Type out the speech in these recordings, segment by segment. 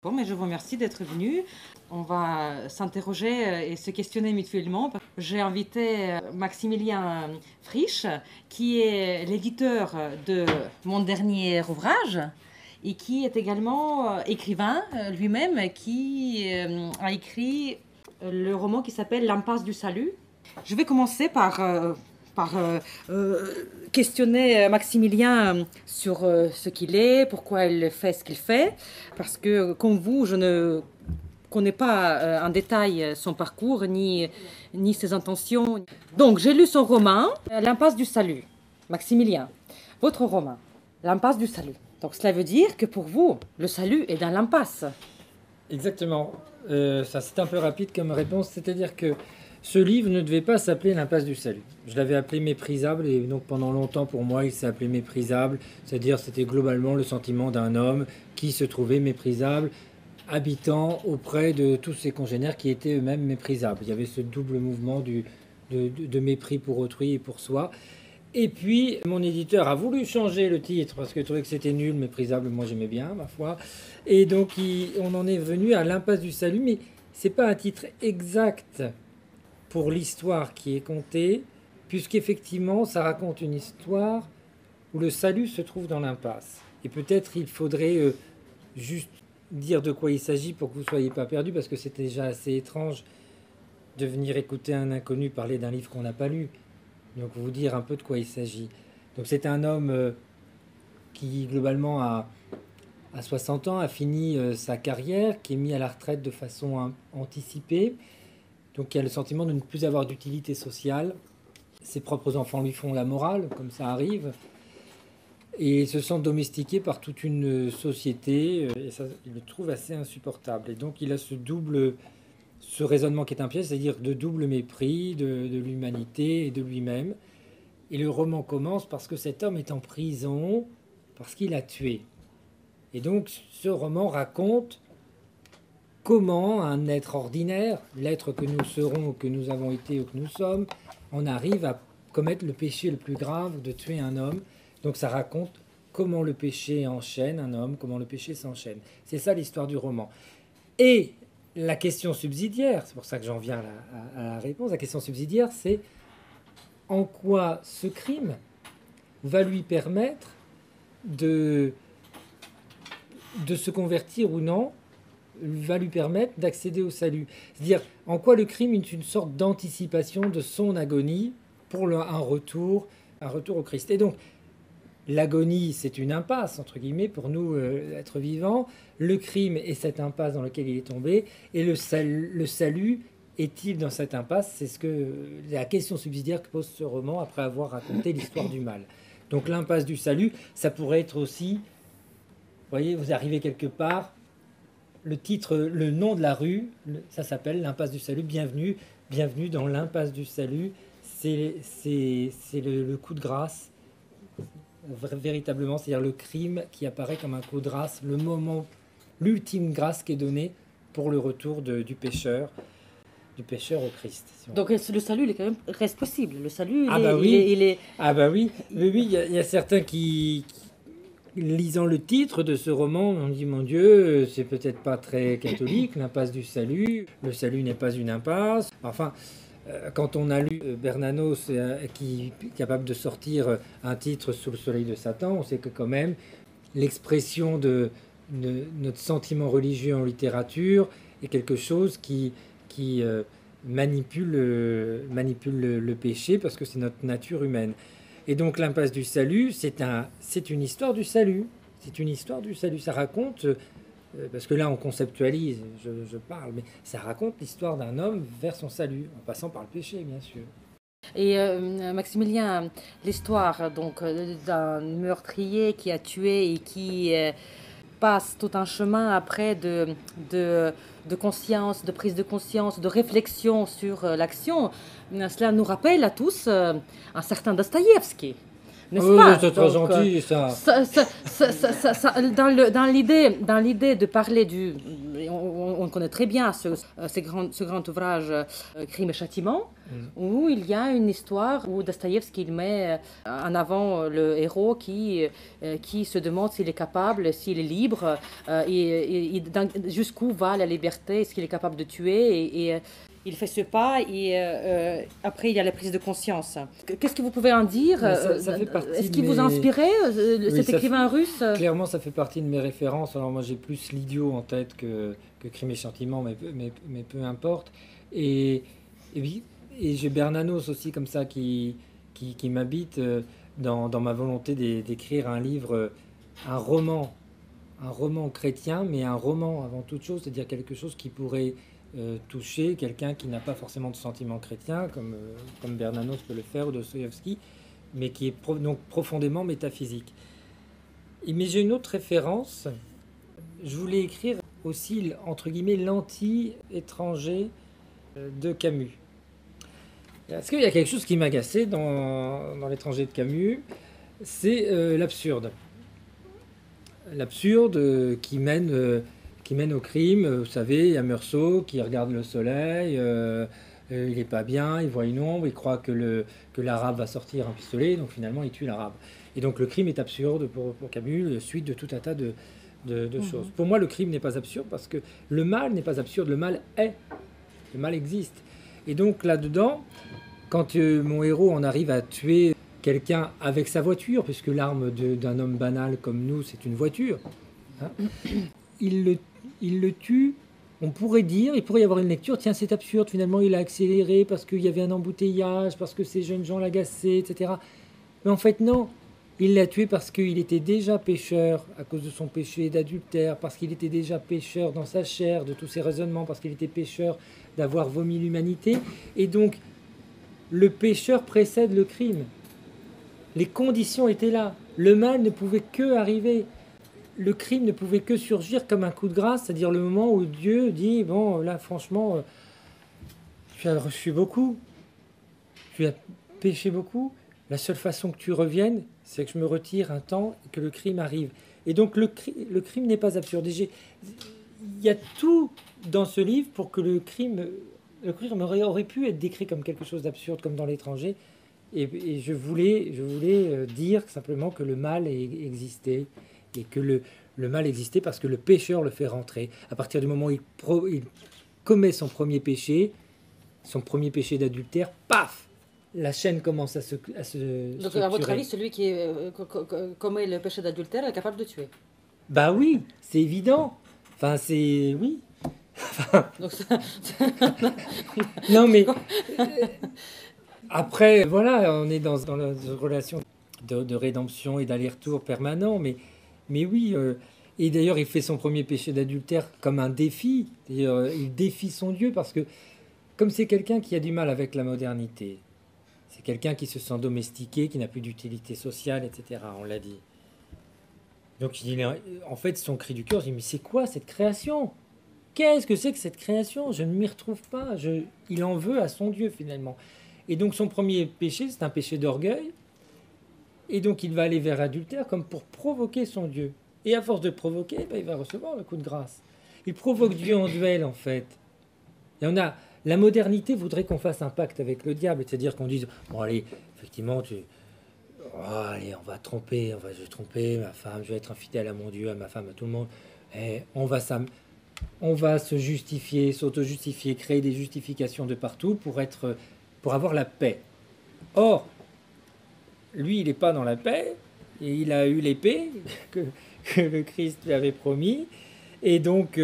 Bon, mais je vous remercie d'être venu. On va s'interroger et se questionner mutuellement. J'ai invité Maximilien Frisch, qui est l'éditeur de mon dernier ouvrage et qui est également écrivain lui-même, qui a écrit le roman qui s'appelle L'Impasse du Salut. Je vais commencer par questionner Maximilien sur ce qu'il est, pourquoi il fait ce qu'il fait, parce que comme vous, je ne connais pas en détail son parcours ni ses intentions. Donc j'ai lu son roman, L'Impasse du Salut. Maximilien, votre roman, L'Impasse du Salut. Donc cela veut dire que pour vous, le salut est dans l'impasse. Exactement. Ça c'est un peu rapide comme réponse, c'est-à-dire que ce livre ne devait pas s'appeler L'Impasse du Salut. Je l'avais appelé Méprisable et donc pendant longtemps pour moi il s'est appelé Méprisable, c'est-à-dire c'était globalement le sentiment d'un homme qui se trouvait méprisable, habitant auprès de tous ses congénères qui étaient eux-mêmes méprisables. Il y avait ce double mouvement de mépris pour autrui et pour soi. Et puis, mon éditeur a voulu changer le titre parce qu'il trouvait que c'était nul, méprisable. Moi, j'aimais bien, ma foi. Et donc, on en est venu à l'Impasse du Salut, mais c'est pas un titre exact pour l'histoire qui est contée, puisqu'effectivement, ça raconte une histoire où le salut se trouve dans l'impasse. Et peut-être il faudrait juste dire de quoi il s'agit pour que vous ne soyez pas perdus, parce que c'est déjà assez étrange de venir écouter un inconnu parler d'un livre qu'on n'a pas lu. Donc vous dire un peu de quoi il s'agit. Donc c'est un homme qui globalement à 60 ans a fini sa carrière, qui est mis à la retraite de façon anticipée, donc qui a le sentiment de ne plus avoir d'utilité sociale. Ses propres enfants lui font la morale, comme ça arrive, et il se sent domestiqué par toute une société, et ça, il le trouve assez insupportable. Et donc il a ce raisonnement qui est un piège, c'est-à-dire de double mépris de l'humanité et de lui-même. Et le roman commence parce que cet homme est en prison, parce qu'il a tué. Et donc ce roman raconte comment un être ordinaire, l'être que nous serons, que nous avons été ou que nous sommes, on arrive à commettre le péché le plus grave de tuer un homme. Donc ça raconte comment le péché enchaîne un homme, comment le péché s'enchaîne. C'est ça l'histoire du roman. Et la question subsidiaire, c'est pour ça que j'en viens à la réponse, la question subsidiaire, c'est en quoi ce crime va lui permettre de se convertir ou non, va lui permettre d'accéder au salut. C'est-à-dire en quoi le crime est une sorte d'anticipation de son agonie pour un retour au Christ. Et donc, l'agonie, c'est une impasse, entre guillemets, pour nous, êtres vivants. Le crime est cette impasse dans laquelle il est tombé. Et le salut est-il dans cette impasse? C'est la question subsidiaire que pose ce roman après avoir raconté l'histoire du mal. Donc l'impasse du salut, ça pourrait être aussi, vous voyez, vous arrivez quelque part, le titre, le nom de la rue, ça s'appelle l'Impasse du Salut. Bienvenue dans l'Impasse du Salut. C'est le coup de grâce, véritablement, c'est-à-dire le crime qui apparaît comme un coup de grâce, le moment, l'ultime grâce qui est donnée pour le retour du pécheur au Christ. Donc le salut, il est quand même, reste possible. Le salut, il est... Ah bah oui, il y a certains qui lisant le titre de ce roman, on dit mon Dieu, c'est peut-être pas très catholique, l'impasse du salut. Le salut n'est pas une impasse. Enfin, quand on a lu Bernanos, qui est capable de sortir un titre sous le soleil de Satan, on sait que quand même l'expression de notre sentiment religieux en littérature est quelque chose qui manipule le péché, parce que c'est notre nature humaine. Et donc l'impasse du salut, c'est une histoire du salut. C'est une histoire du salut. Ça raconte, parce que là on conceptualise, je parle, mais ça raconte l'histoire d'un homme vers son salut, en passant par le péché, bien sûr. Et Maximilien, l'histoire donc d'un meurtrier qui a tué et qui passe tout un chemin après de conscience, de prise de conscience, de réflexion sur l'action, cela nous rappelle à tous un certain Dostoïevski. N'est-ce pas? C'est très gentil, ça. Dans l'idée de parler on connaît très bien ce grand ouvrage Crime et Châtiment. où il y a une histoire où Dostoïevski il met en avant le héros qui se demande s'il est capable, s'il est libre, jusqu'où va la liberté, est-ce qu'il est capable de tuer et il fait ce pas et après il y a la prise de conscience. Qu'est-ce que vous pouvez en dire? Est-ce qu'il vous a inspiré, cet écrivain russe? Clairement, ça fait partie de mes références. Alors moi, j'ai plus L'idiot en tête que Crime et Châtiment, mais peu importe. Et j'ai Bernanos aussi comme ça qui m'habite dans ma volonté d'écrire un livre, un roman chrétien, mais un roman avant toute chose, c'est-à-dire quelque chose qui pourrait toucher quelqu'un qui n'a pas forcément de sentiments chrétiens, comme Bernanos peut le faire, ou Dostoïevski, mais qui est donc profondément métaphysique. Mais j'ai une autre référence. Je voulais écrire aussi, entre guillemets, l'anti-étranger de Camus. Parce qu'il y a quelque chose qui m'agaçait dans l'étranger de Camus, c'est l'absurde. L'absurde qui mène au crime. Vous savez, il y a Meursault qui regarde le soleil, il n'est pas bien, il voit une ombre, il croit que l'arabe va sortir un pistolet, donc finalement il tue l'arabe. Et donc le crime est absurde pour Camus, suite de tout un tas de choses. Pour moi, le crime n'est pas absurde parce que le mal n'est pas absurde, le mal est. Le mal existe. Et donc là-dedans, quand mon héros en arrive à tuer quelqu'un avec sa voiture, puisque l'arme d'un homme banal comme nous, c'est une voiture, hein, il le tue. On pourrait dire, il pourrait y avoir une lecture, tiens, c'est absurde, finalement il a accéléré parce qu'il y avait un embouteillage, parce que ces jeunes gens l'agaçaient, etc. Mais en fait, non. Il l'a tué parce qu'il était déjà pécheur à cause de son péché d'adultère, parce qu'il était déjà pécheur dans sa chair, de tous ses raisonnements, parce qu'il était pécheur d'avoir vomi l'humanité. Et donc, le pécheur précède le crime. Les conditions étaient là. Le mal ne pouvait que arriver. Le crime ne pouvait que surgir comme un coup de grâce, c'est-à-dire le moment où Dieu dit, bon, là, franchement, tu as reçu beaucoup, tu as péché beaucoup, la seule façon que tu reviennes, c'est que je me retire un temps et que le crime arrive. Et donc le crime n'est pas absurde. Il y a tout dans ce livre pour que le crime aurait pu être décrit comme quelque chose d'absurde, comme dans l'étranger. Et je voulais dire simplement que le mal existait, et que le mal existait parce que le pécheur le fait rentrer. À partir du moment où il commet son premier péché d'adultère, paf, la chaîne commence à se Donc, structurer. à votre avis, celui qui commet le péché d'adultère est capable de tuer? Bah oui, c'est évident. Enfin, c'est... Oui. Donc, non, mais... Après, voilà, on est dans la relation de rédemption et d'aller-retour permanent. Mais oui, et d'ailleurs, il fait son premier péché d'adultère comme un défi. Il défie son Dieu parce que, comme c'est quelqu'un qui a du mal avec la modernité, c'est quelqu'un qui se sent domestiqué, qui n'a plus d'utilité sociale, etc. On l'a dit. Donc, en fait, son cri du cœur, il dit, mais c'est quoi cette création? Qu'est-ce que c'est que cette création? Je ne m'y retrouve pas. Il en veut à son Dieu, finalement. Et donc, son premier péché, c'est un péché d'orgueil. Et donc, il va aller vers l'adultère comme pour provoquer son Dieu. Et à force de provoquer, il va recevoir le coup de grâce. Il provoque Dieu en duel, en fait. Et la modernité voudrait qu'on fasse un pacte avec le diable, c'est-à-dire qu'on dise, bon allez, effectivement, allez, je vais tromper ma femme, je vais être infidèle à mon Dieu, à ma femme, à tout le monde. Et on va se justifier, s'auto-justifier, créer des justifications de partout pour avoir la paix. Or, lui, il n'est pas dans la paix, et il a eu l'épée que le Christ lui avait promis, et donc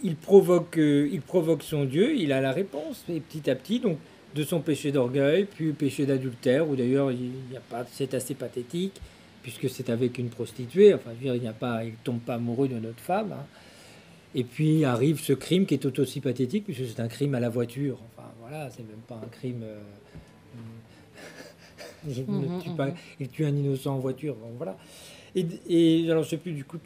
il provoque son Dieu, il a la réponse, et petit à petit, donc de son péché d'orgueil, puis péché d'adultère, où d'ailleurs c'est assez pathétique, puisque c'est avec une prostituée, enfin je veux dire, il tombe pas amoureux de notre femme, hein. Et puis arrive ce crime qui est tout aussi pathétique, puisque c'est un crime à la voiture, enfin voilà, c'est même pas un crime... il tue un innocent en voiture, bon, voilà. Et alors, je sais plus du coup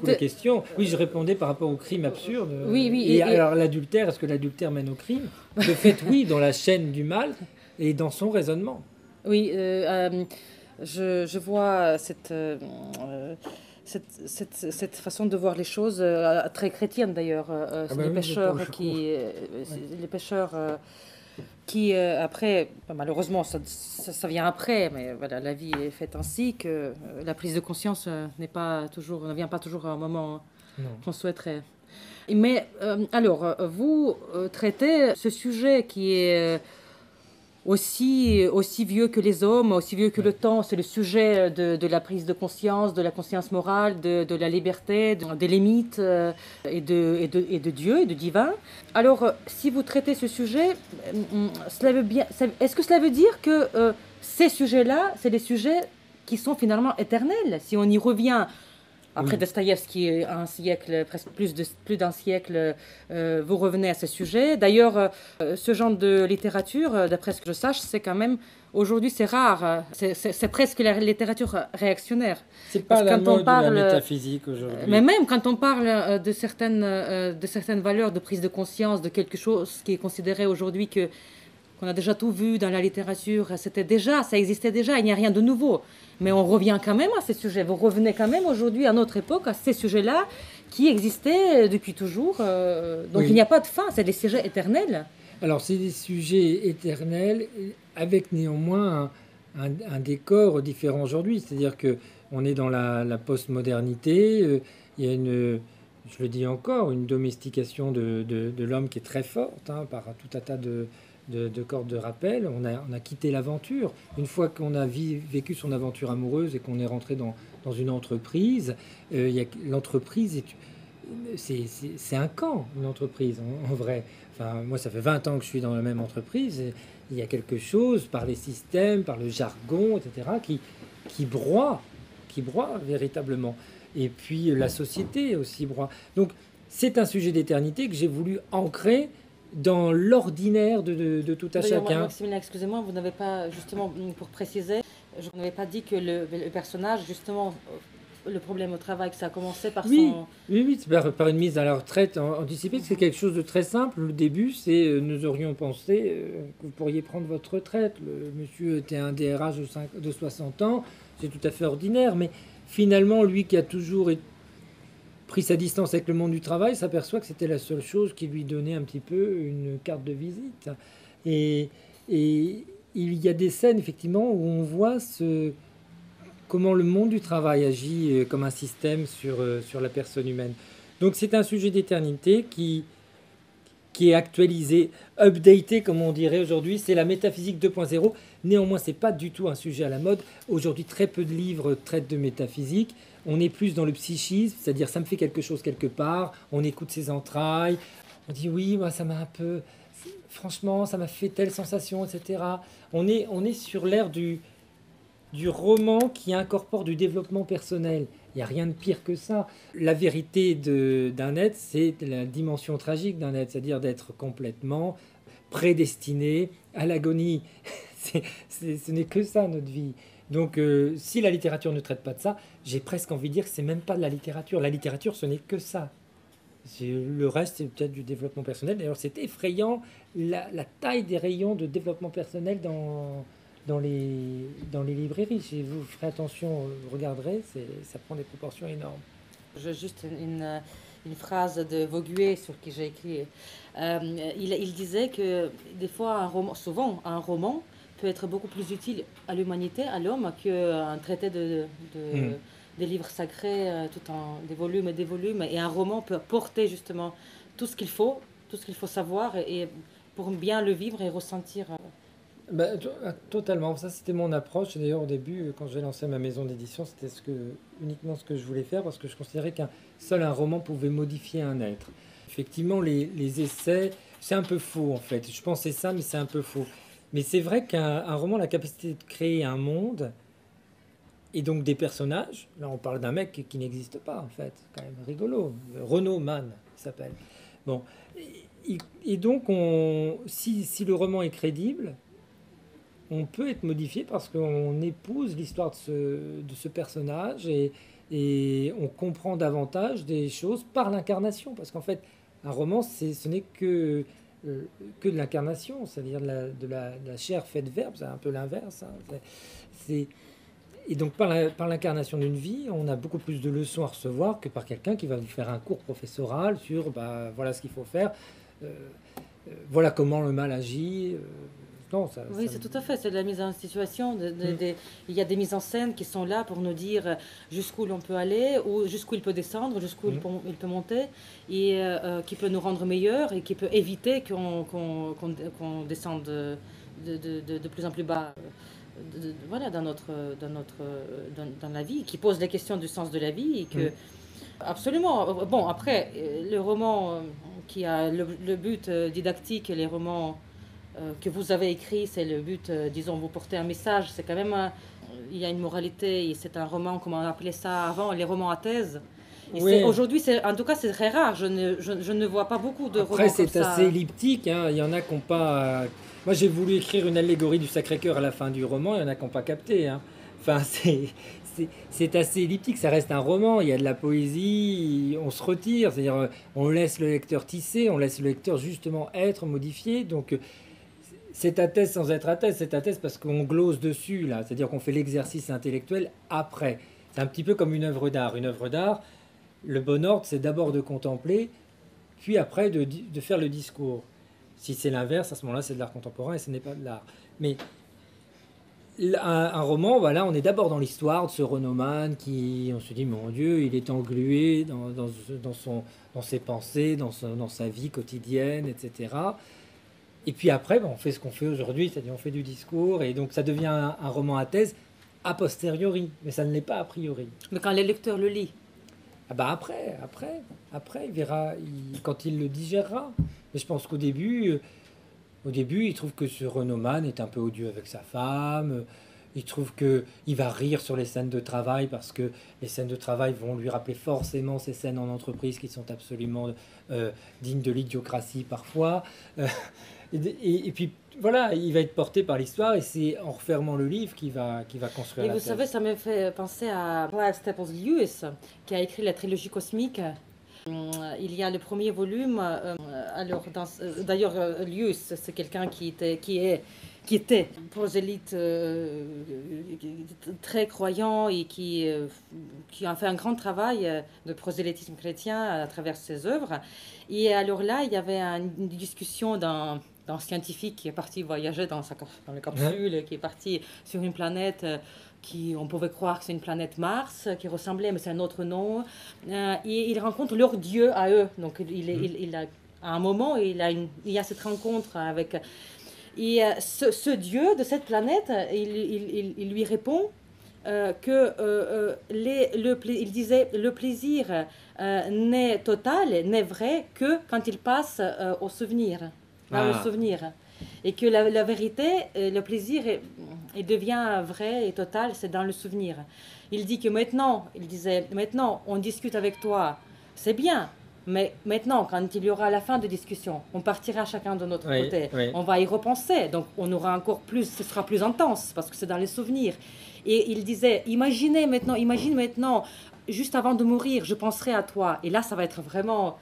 la question. Oui, je répondais par rapport au crime absurde. Oui. Et alors, l'adultère, est-ce que l'adultère mène au crime? De fait, oui, dans la chaîne du mal et dans son raisonnement. Oui, je vois cette façon de voir les choses très chrétienne d'ailleurs. Les pêcheurs qui après, malheureusement, ça vient après, mais voilà, la vie est faite ainsi que la prise de conscience ne vient pas toujours à un moment qu'on souhaiterait. Mais alors, vous traitez ce sujet qui est aussi vieux que les hommes, aussi vieux que le temps. C'est le sujet de la prise de conscience, de la conscience morale, de la liberté, des limites et de Dieu et de divin. Alors, si vous traitez ce sujet, est-ce que cela veut dire que ces sujets-là, c'est des sujets qui sont finalement éternels? Si on y revient après Dostoïevski, un siècle, presque plus d'un siècle, vous revenez à ce sujet. D'ailleurs, ce genre de littérature, d'après ce que je sache, c'est quand même, aujourd'hui, c'est rare. C'est presque la littérature réactionnaire. C'est pas la mode de la métaphysique aujourd'hui. Mais même quand on parle de certaines valeurs de prise de conscience, de quelque chose qui est considéré aujourd'hui qu'on a déjà tout vu dans la littérature, ça existait déjà, il n'y a rien de nouveau. Mais on revient quand même à ces sujets. Vous revenez quand même aujourd'hui, à notre époque, à ces sujets-là qui existaient depuis toujours. Donc il n'y a pas de fin, c'est des sujets éternels. Alors c'est des sujets éternels avec néanmoins un décor différent aujourd'hui. C'est-à-dire qu'on est dans la postmodernité, il y a je le dis encore, une domestication de l'homme qui est très forte par tout un tas de cordes de rappel. On a quitté l'aventure. Une fois qu'on a vécu son aventure amoureuse et qu'on est rentré dans une entreprise, l'entreprise, c'est un camp, une entreprise, en vrai. Enfin, moi, ça fait 20 ans que je suis dans la même entreprise. Et il y a quelque chose, par les systèmes, par le jargon, etc., qui broie véritablement. Et puis, la société aussi broie. Donc, c'est un sujet d'éternité que j'ai voulu ancrer dans l'ordinaire de tout un chacun. Maximilien, excusez-moi, vous n'avez pas, justement, pour préciser, je n'avais pas dit que le personnage, justement, le problème au travail, que ça a commencé par son... Oui, par une mise à la retraite anticipée. C'est quelque chose de très simple. Le début, c'est nous aurions pensé que vous pourriez prendre votre retraite. Le monsieur était un DRH de 60 ans, c'est tout à fait ordinaire, mais finalement, lui qui a toujours pris sa distance avec le monde du travail, s'aperçoit que c'était la seule chose qui lui donnait un petit peu une carte de visite. Et il y a des scènes, effectivement, où on voit comment le monde du travail agit comme un système sur la personne humaine. Donc c'est un sujet d'éternité qui est actualisé, updaté, comme on dirait aujourd'hui. C'est la métaphysique 2.0. Néanmoins, ce n'est pas du tout un sujet à la mode. Aujourd'hui, très peu de livres traitent de métaphysique. On est plus dans le psychisme, c'est-à-dire ça me fait quelque chose quelque part, on écoute ses entrailles, on dit oui, moi ça m'a un peu... Franchement, ça m'a fait telle sensation, etc. On est sur l'ère du roman qui incorpore du développement personnel. Il n'y a rien de pire que ça. La vérité d'un être, c'est la dimension tragique d'un être, c'est-à-dire d'être complètement prédestiné à l'agonie. Ce n'est que ça, notre vie. Donc, si la littérature ne traite pas de ça, j'ai presque envie de dire que c'est même pas de la littérature. La littérature, ce n'est que ça. Le reste, c'est peut-être du développement personnel. D'ailleurs, c'est effrayant la taille des rayons de développement personnel dans les librairies. Si vous ferez attention, vous regarderez, ça prend des proportions énormes. Juste une phrase de Vauguet sur qui j'ai écrit. Il disait que des fois, souvent, un roman peut être beaucoup plus utile à l'humanité, à l'homme, qu'un traité des livres sacrés, tout en des volumes et des volumes. Et un roman peut porter justement tout ce qu'il faut savoir et pour bien le vivre et ressentir. Totalement. Ça, c'était mon approche. D'ailleurs, au début, quand j'ai lancé ma maison d'édition, c'était uniquement ce que je voulais faire parce que je considérais un roman pouvait modifier un être. Effectivement, les essais, c'est un peu faux en fait. Je pensais ça, mais c'est un peu faux. Mais c'est vrai qu'un roman a la capacité de créer un monde et donc des personnages. Là, on parle d'un mec qui n'existe pas, en fait. C'est quand même rigolo. Renaud Mann, il s'appelle. Bon. Et donc, si le roman est crédible, on peut être modifié parce qu'on épouse l'histoire de ce personnage et on comprend davantage des choses par l'incarnation. Parce qu'en fait, un roman, ce n'est que de l'incarnation, c'est-à-dire de la chair faite verbe, c'est un peu l'inverse. Et donc par l'incarnation d'une vie, on a beaucoup plus de leçons à recevoir que par quelqu'un qui va vous faire un cours professoral sur voilà ce qu'il faut faire. voilà comment le mal agit. Non, Oui, c'est tout à fait. C'est de la mise en situation. Il y a des mises en scène qui sont là pour nous dire jusqu'où l'on peut aller, ou jusqu'où il peut descendre, jusqu'où il peut monter, et qui peut nous rendre meilleurs et qui peut éviter qu'on descende de plus en plus bas. Voilà, dans la vie, qui pose la question du sens de la vie et que absolument. Bon, après, le roman qui a le but didactique, les romans que vous avez écrits, c'est le but, disons, vous portez un message, c'est quand même, il y a une moralité, et c'est un roman, comment on appelait ça avant, les romans à thèse. Et Oui. Aujourd'hui, en tout cas, c'est très rare, je ne vois pas beaucoup de romans comme ça. Après, c'est assez elliptique, hein. Il y en a qui n'ont pas... Moi, j'ai voulu écrire une allégorie du Sacré-Cœur à la fin du roman, il y en a qui n'ont pas capté, hein. Enfin, c'est assez elliptique, ça reste un roman, il y a de la poésie, on se retire, c'est-à-dire on laisse le lecteur tisser, on laisse le lecteur justement être modifié, donc c'est à thèse sans être à thèse, c'est à thèse parce qu'on glose dessus, là, c'est-à-dire qu'on fait l'exercice intellectuel après. C'est un petit peu comme une œuvre d'art. Une œuvre d'art, le bon ordre, c'est d'abord de contempler, puis après de faire le discours. Si c'est l'inverse, à ce moment-là, c'est de l'art contemporain et ce n'est pas de l'art. Mais un roman, voilà, on est d'abord dans l'histoire de ce renomade qui, on se dit, mon Dieu, il est englué dans ses pensées, dans sa vie quotidienne, etc. Et puis après, on fait ce qu'on fait aujourd'hui, c'est-à-dire on fait du discours, et donc ça devient un roman à thèse a posteriori, mais ça ne l'est pas a priori. Mais quand le lecteur le lit? Ah bah après, il verra, quand il le digérera. Mais je pense qu'au début, il trouve que ce renomade est un peu odieux avec sa femme. Il trouve qu'il va rire sur les scènes de travail parce que les scènes de travail vont lui rappeler forcément ces scènes en entreprise qui sont absolument dignes de l'idiocratie parfois. Et puis voilà, il va être porté par l'histoire et c'est en refermant le livre qu'il va construire et la vous thèse. savez, ça me fait penser à Clive Staples Lewis, qui a écrit la trilogie cosmique. Il y a le premier volume. D'ailleurs, Lewis, c'est quelqu'un qui était prosélyte, très croyant et qui a fait un grand travail de prosélytisme chrétien à travers ses œuvres. Et alors là, il y avait une discussion d'un scientifique qui est parti voyager dans les capsules, qui est parti sur une planète on pouvait croire que c'est une planète Mars, qui ressemblait, mais c'est un autre nom. Et il rencontre leur dieu à eux. Donc à un moment, il y a cette rencontre avec... Et ce dieu de cette planète, il lui répond il disait le plaisir n'est total, n'est vrai que quand il passe au souvenir. Au souvenir. Et que la vérité, le plaisir, il devient vrai et total, c'est dans le souvenir. Il dit que maintenant, on discute avec toi, c'est bien, mais maintenant, quand il y aura la fin de discussion, on partira chacun de notre côté, on va y repenser, donc on aura encore plus, ce sera plus intense, parce que c'est dans les souvenirs. Et il disait, imagine maintenant, juste avant de mourir, je penserai à toi, et là, ça va être vraiment...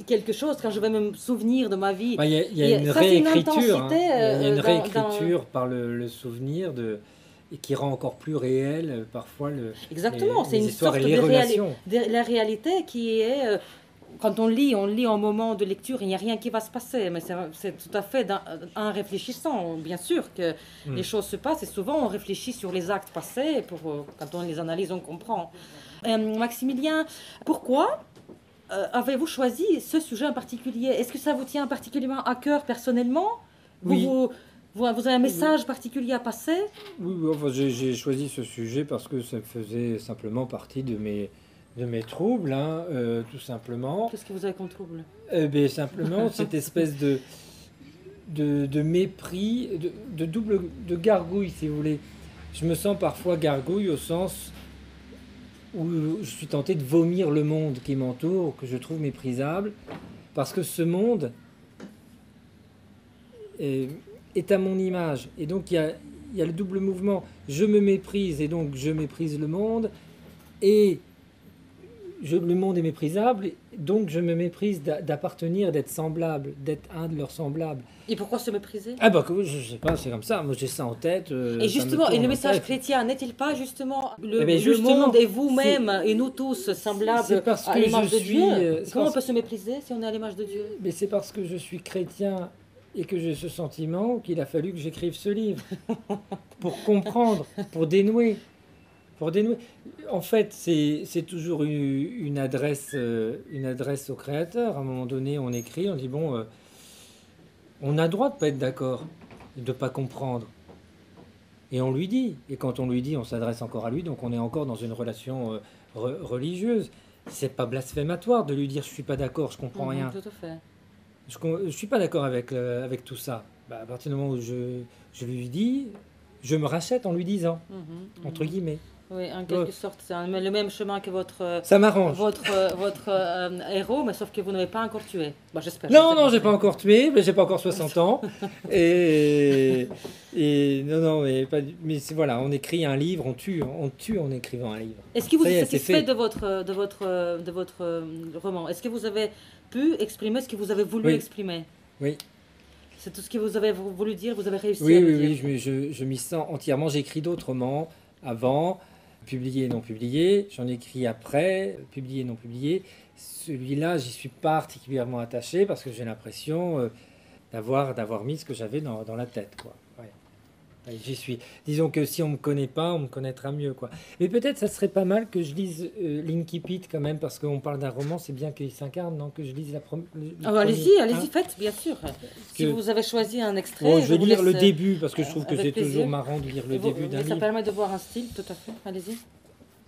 quelque chose quand je vais me souvenir de ma vie. Il y a une réécriture, il y a une réécriture par le souvenir et qui rend encore plus réel parfois exactement, c'est les une histoires sorte et les relations. La réalité qui est quand on lit en moment de lecture, il n'y a rien qui va se passer, mais c'est tout à fait en réfléchissant, bien sûr que les choses se passent, et souvent on réfléchit sur les actes passés, quand on les analyse, on comprend. Maximilien, pourquoi avez-vous choisi ce sujet en particulier? Est-ce que ça vous tient particulièrement à cœur personnellement? Oui. Vous avez un message particulier à passer? Oui, enfin, j'ai choisi ce sujet parce que ça faisait simplement partie de mes troubles, hein, tout simplement. Qu'est-ce que vous avez comme trouble? Simplement cette espèce de mépris, de gargouille, si vous voulez. Je me sens parfois gargouille au sens où je suis tenté de vomir le monde qui m'entoure, que je trouve méprisable, parce que ce monde est à mon image. Et donc il y a le double mouvement. Je me méprise et donc je méprise le monde, et le monde est méprisable, donc je me méprise d'appartenir, d'être semblable, d'être un de leurs semblables. Et pourquoi se mépriser? Ah bah je sais pas, c'est comme ça, moi j'ai ça en tête. Et justement, et le message chrétien n'est-il pas justement le monde et vous-même et nous tous semblables à l'image de Dieu? Comment on peut se mépriser si on est à l'image de Dieu? Mais c'est parce que je suis chrétien et que j'ai ce sentiment qu'il a fallu que j'écrive ce livre pour comprendre, pour dénouer. En fait, c'est toujours une adresse au Créateur. À un moment donné, on écrit, on dit bon, on a le droit de pas être d'accord, de ne pas comprendre. Et on lui dit. Et quand on lui dit, on s'adresse encore à lui, donc on est encore dans une relation religieuse. C'est pas blasphématoire de lui dire je suis pas d'accord, je comprends rien. Tout à fait. Je suis pas d'accord avec tout ça. Bah, à partir du moment où je lui dis, je me rachète en lui disant, entre guillemets. Oui, en quelque sorte, c'est le même chemin que ça m'arrange. Votre héros, mais sauf que vous n'avez pas encore tué. Bah, j'espère. Non, j'ai pas encore tué, mais j'ai pas encore 60 ans. et non, mais voilà, on écrit un livre, on tue en écrivant un livre. Est-ce que vous êtes satisfait de votre roman? Est-ce que vous avez pu exprimer ce que vous avez voulu exprimer? Oui. C'est tout ce que vous avez voulu dire, vous avez réussi à le dire. Oui, je m'y sens entièrement. J'ai écrit d'autres romans avant. Publié, non publié, j'en ai écrit après, publié, non publié. Celui-là, j'y suis particulièrement attaché parce que j'ai l'impression d'avoir mis ce que j'avais dans la tête, quoi. Ouais, j'y suis. Disons que si on me connaît pas, on me connaîtra mieux, quoi. Mais peut-être ça serait pas mal que je lise l'Incipit quand même, parce qu'on parle d'un roman, c'est bien qu'il s'incarne, non? Que je lise la première. Allez-y, faites, bien sûr. Si vous avez choisi un extrait. Je vais lire le début, parce que je trouve que c'est toujours marrant de lire le début d'un livre. Ça permet de voir un style, tout à fait. Allez-y.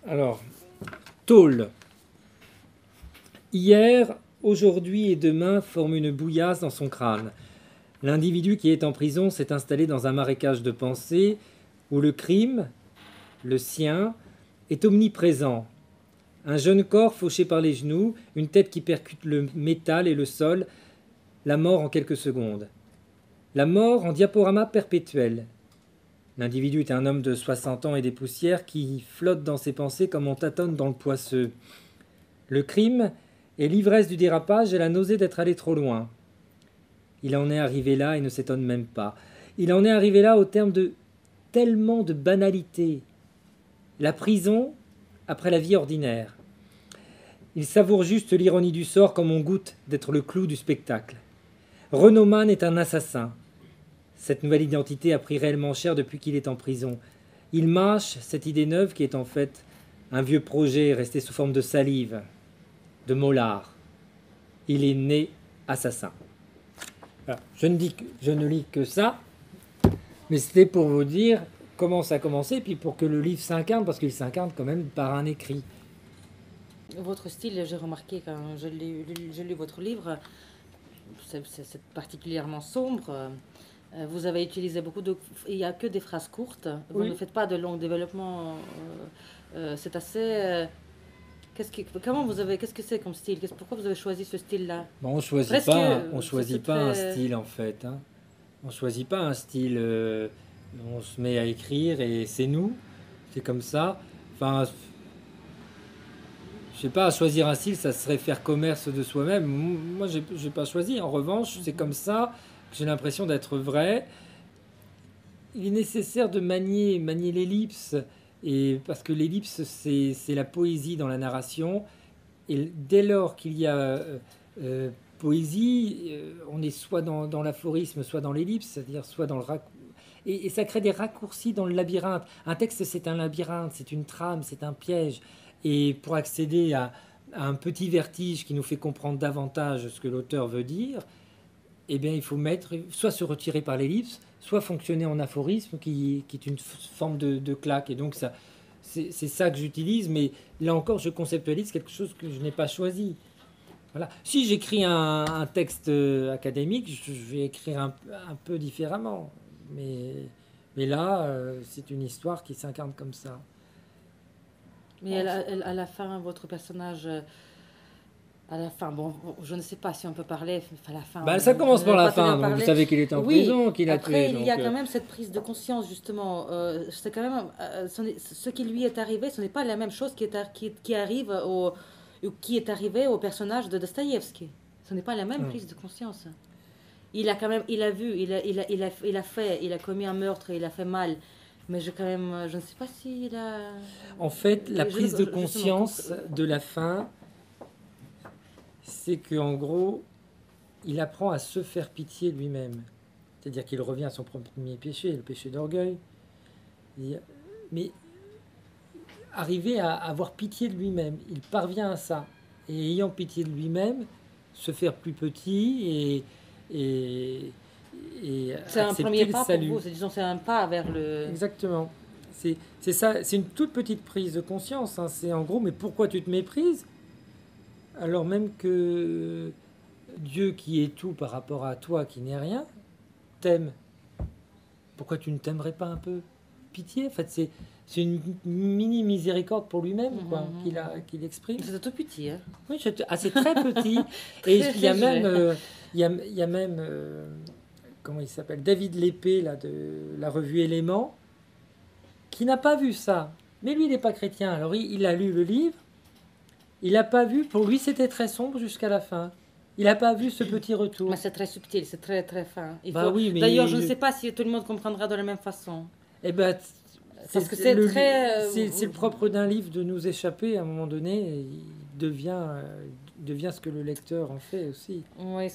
Alors, tôle. Hier, aujourd'hui et demain forment une bouillasse dans son crâne. L'individu qui est en prison s'est installé dans un marécage de pensée où le crime, le sien, est omniprésent. Un jeune corps fauché par les genoux, une tête qui percute le métal et le sol, la mort en quelques secondes. La mort en diaporama perpétuel. L'individu est un homme de 60 ans et des poussières qui flotte dans ses pensées comme on tâtonne dans le poisseux. Le crime est l'ivresse du dérapage et la nausée d'être allé trop loin. Il en est arrivé là et ne s'étonne même pas. Il en est arrivé là au terme de tellement de banalités. La prison après la vie ordinaire. Il savoure juste l'ironie du sort comme on goûte d'être le clou du spectacle. Renaud Mann est un assassin. Cette nouvelle identité a pris réellement cher depuis qu'il est en prison. Il mâche cette idée neuve qui est en fait un vieux projet resté sous forme de salive, de molar. Il est né assassin. Alors, je ne lis que ça, mais c'était pour vous dire comment ça a commencé, puis pour que le livre s'incarne, parce qu'il s'incarne quand même par un écrit. Votre style, j'ai remarqué quand je lis votre livre, c'est particulièrement sombre. Vous avez utilisé beaucoup de... Il n'y a que des phrases courtes. Vous ne faites pas de long développement. C'est assez... Qu'est-ce que c'est comme style? Pourquoi vous avez choisi ce style-là? On choisit pas un style en fait. Hein. On choisit pas un style. On se met à écrire et c'est nous. C'est comme ça. Enfin, je sais pas, choisir un style, ça serait faire commerce de soi-même. Moi, j'ai pas choisi. En revanche, c'est comme ça que j'ai l'impression d'être vrai. Il est nécessaire de manier l'ellipse. Et parce que l'ellipse, c'est la poésie dans la narration. Et dès lors qu'il y a poésie, on est soit dans l'aphorisme, soit dans l'ellipse, c'est-à-dire soit dans le et ça crée des raccourcis dans le labyrinthe. Un texte, c'est un labyrinthe, c'est une trame, c'est un piège. Et pour accéder à un petit vertige qui nous fait comprendre davantage ce que l'auteur veut dire, eh bien, il faut soit se retirer par l'ellipse, soit fonctionner en aphorisme qui est une forme de claque. Et donc, c'est ça que j'utilise, mais là encore, je conceptualise quelque chose que je n'ai pas choisi. Voilà. Si j'écris un texte académique, je vais écrire un peu différemment. Mais là, c'est une histoire qui s'incarne comme ça. Mais à la fin, votre personnage... À la fin, bon, je ne sais pas si on peut parler à la fin. Ça commence par la fin, donc vous savez qu'il est en prison, qu'il a tué. Après, il y a quand même cette prise de conscience, justement. C'est quand même, ce qui lui est arrivé, ce n'est pas la même chose qui arrive qui est arrivé au personnage de Dostoïevski. Ce n'est pas la même Non. prise de conscience. Il a quand même, il a vu, il a commis un meurtre, il a fait mal. Mais je ne sais pas s'il a. En fait, la Je- prise de justement, conscience de la fin, c'est qu'en gros, il apprend à se faire pitié lui-même. C'est-à-dire qu'il revient à son premier péché, le péché d'orgueil. Mais arriver à avoir pitié de lui-même, il parvient à ça. Et ayant pitié de lui-même, se faire plus petit et C'est un accepter premier le pas pour salut. vous. Disons, c'est un pas vers le. Exactement. C'est ça, c'est une toute petite prise de conscience. Hein. C'est en gros, mais pourquoi tu te méprises alors même que Dieu qui est tout par rapport à toi qui n'est rien, t'aime. Pourquoi tu ne t'aimerais pas un peu? Pitié, en fait, c'est une mini miséricorde pour lui-même quoi, qu'il exprime. C'est tout petit, hein. Oui, c'est très petit. Et il y a même, il y a même comment il s'appelle, David Lépée là, de la revue Éléments, qui n'a pas vu ça. Mais lui, il n'est pas chrétien. Alors, il a lu le livre. Il n'a pas vu. Pour lui, c'était très sombre jusqu'à la fin. Il n'a pas vu ce petit retour. Mais c'est très subtil, c'est très très fin. Bah oui, mais D'ailleurs, je ne sais pas si tout le monde comprendra de la même façon. Eh ben, Parce que c'est très. c'est le propre d'un livre de nous échapper à un moment donné. Et il devient ce que le lecteur en fait aussi. Oui,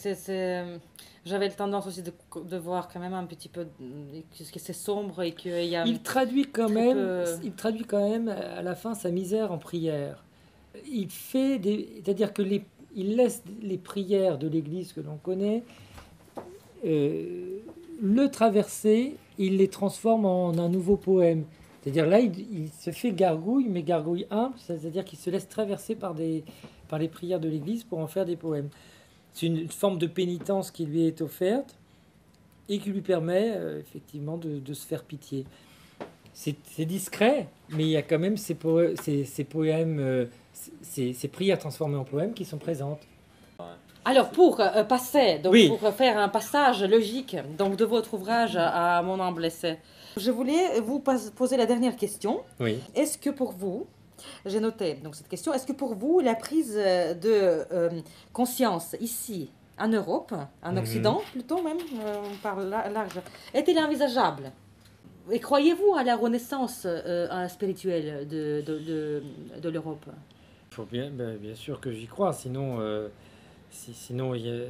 j'avais tendance aussi de voir quand même un petit peu que c'est sombre et qu'il y a. Il traduit quand très même, peu- il traduit quand même à la fin sa misère en prière. Il fait c'est-à-dire que il laisse les prières de l'Église que l'on connaît le traverser, il les transforme en un nouveau poème. C'est-à-dire là, il se fait gargouille, mais gargouille humble, c'est-à-dire qu'il se laisse traverser par les prières de l'Église pour en faire des poèmes. C'est une forme de pénitence qui lui est offerte et qui lui permet effectivement de se faire pitié. C'est discret, mais il y a quand même ces poèmes, ces prières transformées en poèmes qui sont présentes. Alors, pour passer, donc Oui. pour faire un passage logique donc, de votre ouvrage à mon humble essai, je voulais vous poser la dernière question. Oui. Est-ce que pour vous, j'ai noté donc cette question, est-ce que pour vous la prise de conscience ici, en Europe, en Occident plutôt même, on parle large, est-elle envisageable? Et croyez-vous à la renaissance spirituelle de l'Europe? Bien sûr que j'y crois, sinon sinon il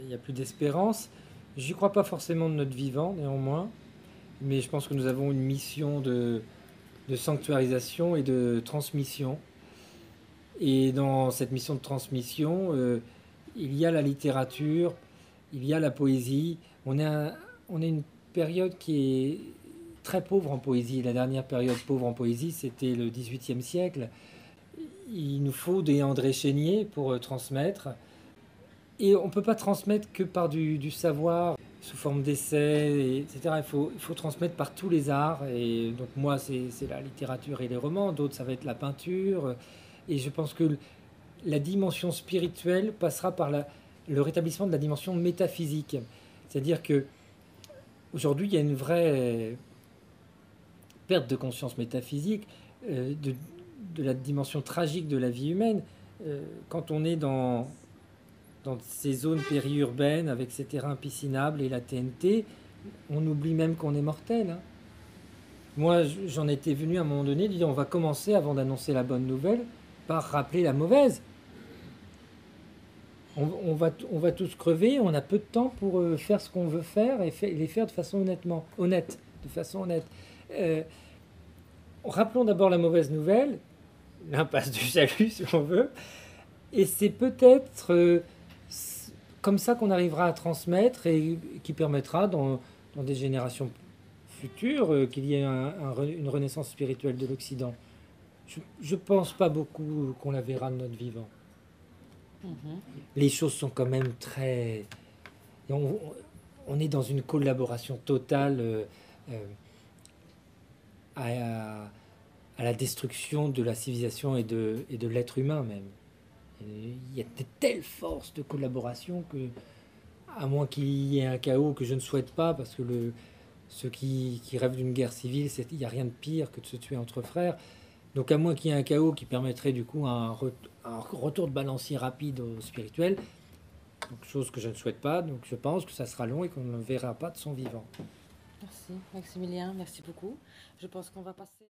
y a plus d'espérance. J'y crois pas forcément de notre vivant néanmoins, mais je pense que nous avons une mission de sanctuarisation et de transmission. Et dans cette mission de transmission, il y a la littérature, il y a la poésie. On a une période qui est très pauvre en poésie. La dernière période pauvre en poésie, c'était le XVIIIe siècle. Il nous faut des André Chénier pour transmettre. Et on ne peut pas transmettre que par du savoir, sous forme d'essais, etc. Il faut transmettre par tous les arts. Et donc moi, c'est la littérature et les romans. D'autres, ça va être la peinture. Et je pense que la dimension spirituelle passera par le rétablissement de la dimension métaphysique. C'est-à-dire que aujourd'hui, il y a une vraie perte de conscience métaphysique de la dimension tragique de la vie humaine. Quand on est dans ces zones périurbaines avec ces terrains piscinables et la TNT, on oublie même qu'on est mortel. Hein. Moi, j'en étais venu à un moment donné dire on va commencer, avant d'annoncer la bonne nouvelle, par rappeler la mauvaise. On va tous crever, on a peu de temps pour faire ce qu'on veut faire et les faire de façon honnête. Rappelons d'abord la mauvaise nouvelle, l'impasse du salut si on veut, et c'est peut-être comme ça qu'on arrivera à transmettre et qui permettra dans des générations futures qu'il y ait une renaissance spirituelle de l'Occident. Je pense pas beaucoup qu'on la verra de notre vivant. Les choses sont quand même très... On est dans une collaboration totale à la destruction de la civilisation et de l'être humain même. Il y a de telles forces de collaboration que, à moins qu'il y ait un chaos que je ne souhaite pas, parce que ceux qui rêvent d'une guerre civile, il n'y a rien de pire que de se tuer entre frères. Donc à moins qu'il y ait un chaos qui permettrait du coup un retour de balancier rapide au spirituel, donc, chose que je ne souhaite pas, donc je pense que ça sera long et qu'on ne le verra pas de son vivant. Merci Maximilien, merci beaucoup. Je pense qu'on va passer...